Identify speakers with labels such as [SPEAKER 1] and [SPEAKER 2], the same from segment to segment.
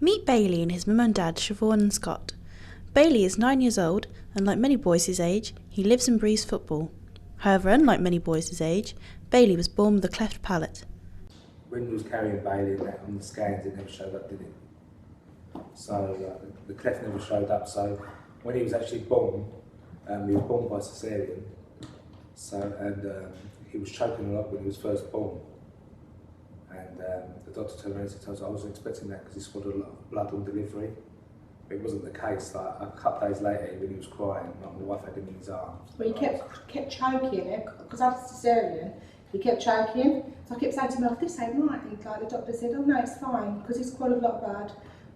[SPEAKER 1] Meet Bailey and his mum and dad, Siobhan and Scott. Bailey is 9 years old, and like many boys his age, he lives and breathes football. However, unlike many boys his age, Bailey was born with a cleft palate.
[SPEAKER 2] When we was carrying Bailey on the scans, it never showed up, did it? So the cleft never showed up. So when he was actually born, he was born by cesarean. So he was choking a lot when he was first born. And the doctor turned around and said, I wasn't expecting that because he swallowed a lot of blood on delivery. But it wasn't the case. Like a couple of days later, when he was crying, my wife had him in his arms.
[SPEAKER 3] Well, he kept choking, because I was cesarean. He kept choking, so I kept saying to myself, this ain't right. And like the doctor said, oh no, it's fine, because he's swallowed a lot of blood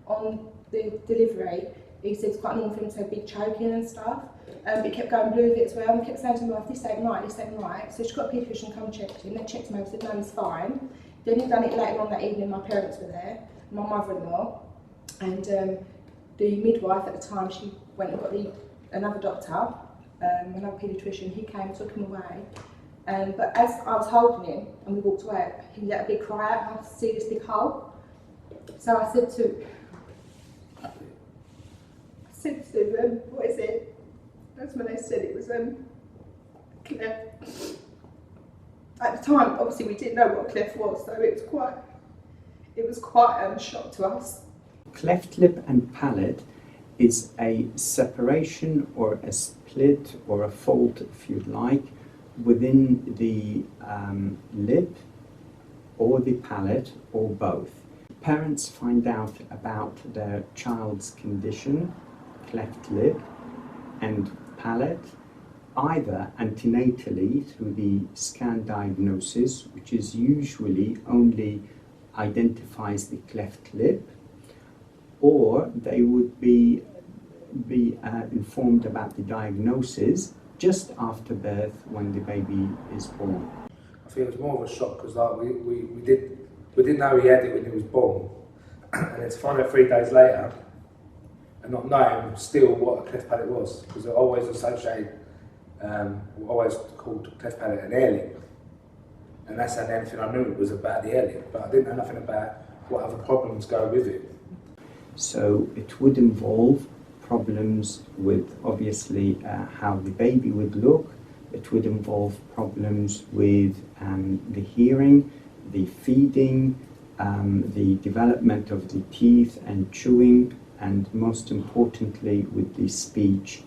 [SPEAKER 3] on the delivery. He said it's quite normal for him to have big choking and stuff. But he kept going blue with it as well, and kept saying to myself, this ain't right, this ain't right. So she got a paediatrician come check him, they checked him over, said no, he's fine. Then he'd done it later on that evening, my parents were there, my mother-in-law, and the midwife at the time, she went and got another doctor, another paediatrician. He came, took him away. But as I was holding him and we walked away, he let a big cry out, and I could see this big hole. So I said to what is it? That's when they said it was cleft. At the time, obviously we didn't know what cleft was, so it was quite a shock to us.
[SPEAKER 4] Cleft lip and palate is a separation or a split or a fault, if you like, within the lip or the palate or both. Parents find out about their child's condition, cleft lip and palate, either antenatally through the scan diagnosis, which is usually only identifies the cleft lip, or they would be informed about the diagnosis just after birth when the baby is born.
[SPEAKER 2] I think it was more of a shock because like we didn't know he had it when he was born, and then to find out 3 days later and not knowing still what a cleft palate was, because they're always associated, always called cleft palate an air lip, and that's the only thing I knew it was about the air lip, but I didn't know nothing about what other problems go with it.
[SPEAKER 4] So it would involve problems with obviously how the baby would look. It would involve problems with the hearing, the feeding, the development of the teeth and chewing, and most importantly with the speech.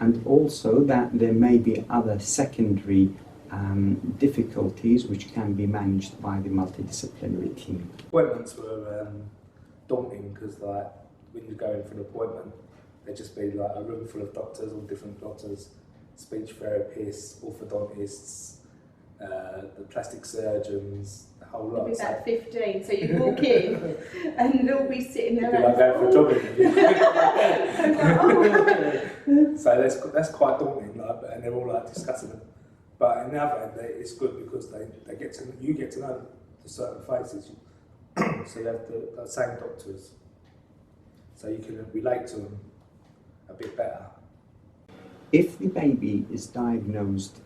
[SPEAKER 4] And also that there may be other secondary difficulties which can be managed by the multidisciplinary team.
[SPEAKER 2] Appointments were daunting because like when you go in for an appointment, there'd just be like a room full of doctors, all different doctors, speech therapists, orthodontists, the plastic surgeons, the whole lot.
[SPEAKER 3] It'd be about 15, so you'd walk in and they'll be sitting there.
[SPEAKER 2] It'd be like going for a job interview. So that's quite daunting, like, and they're all like discussing it. But on the other hand, it's good because you get to know the certain faces. So you have the same doctors, so you can relate to them a bit better.
[SPEAKER 4] If the baby is diagnosed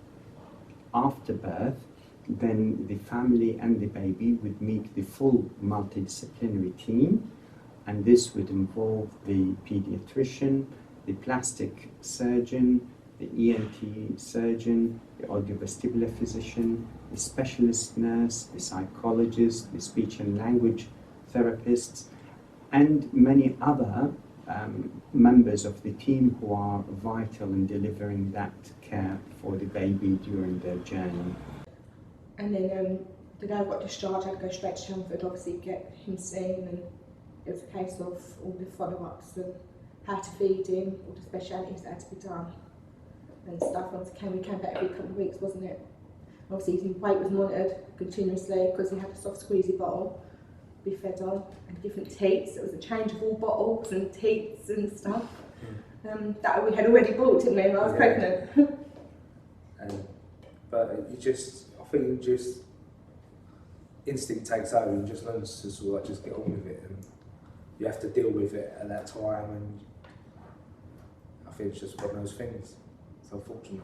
[SPEAKER 4] after birth, then the family and the baby would meet the full multidisciplinary team, and this would involve the pediatrician, the plastic surgeon, the ENT surgeon, the audiovestibular physician, the specialist nurse, the psychologist, the speech and language therapists, and many other members of the team who are vital in delivering that care for the baby during their journey.
[SPEAKER 3] And then the day I got discharged, I had to go straight to Chelmsford, obviously get him seen, and it was a case of all the follow-ups and how to feed him, all the specialities that had to be done and stuff. We came back every couple of weeks, wasn't it? Obviously his weight was monitored continuously because he had a soft squeezy bottle to be fed on, and different teats. It was a change of all bottles and teats and stuff that we had already bought, didn't we, when I was pregnant.
[SPEAKER 2] But I think instinct takes over and just learns to sort of just get on with it, and you have to deal with it at that time, and I think it's just one of those things. It's unfortunate.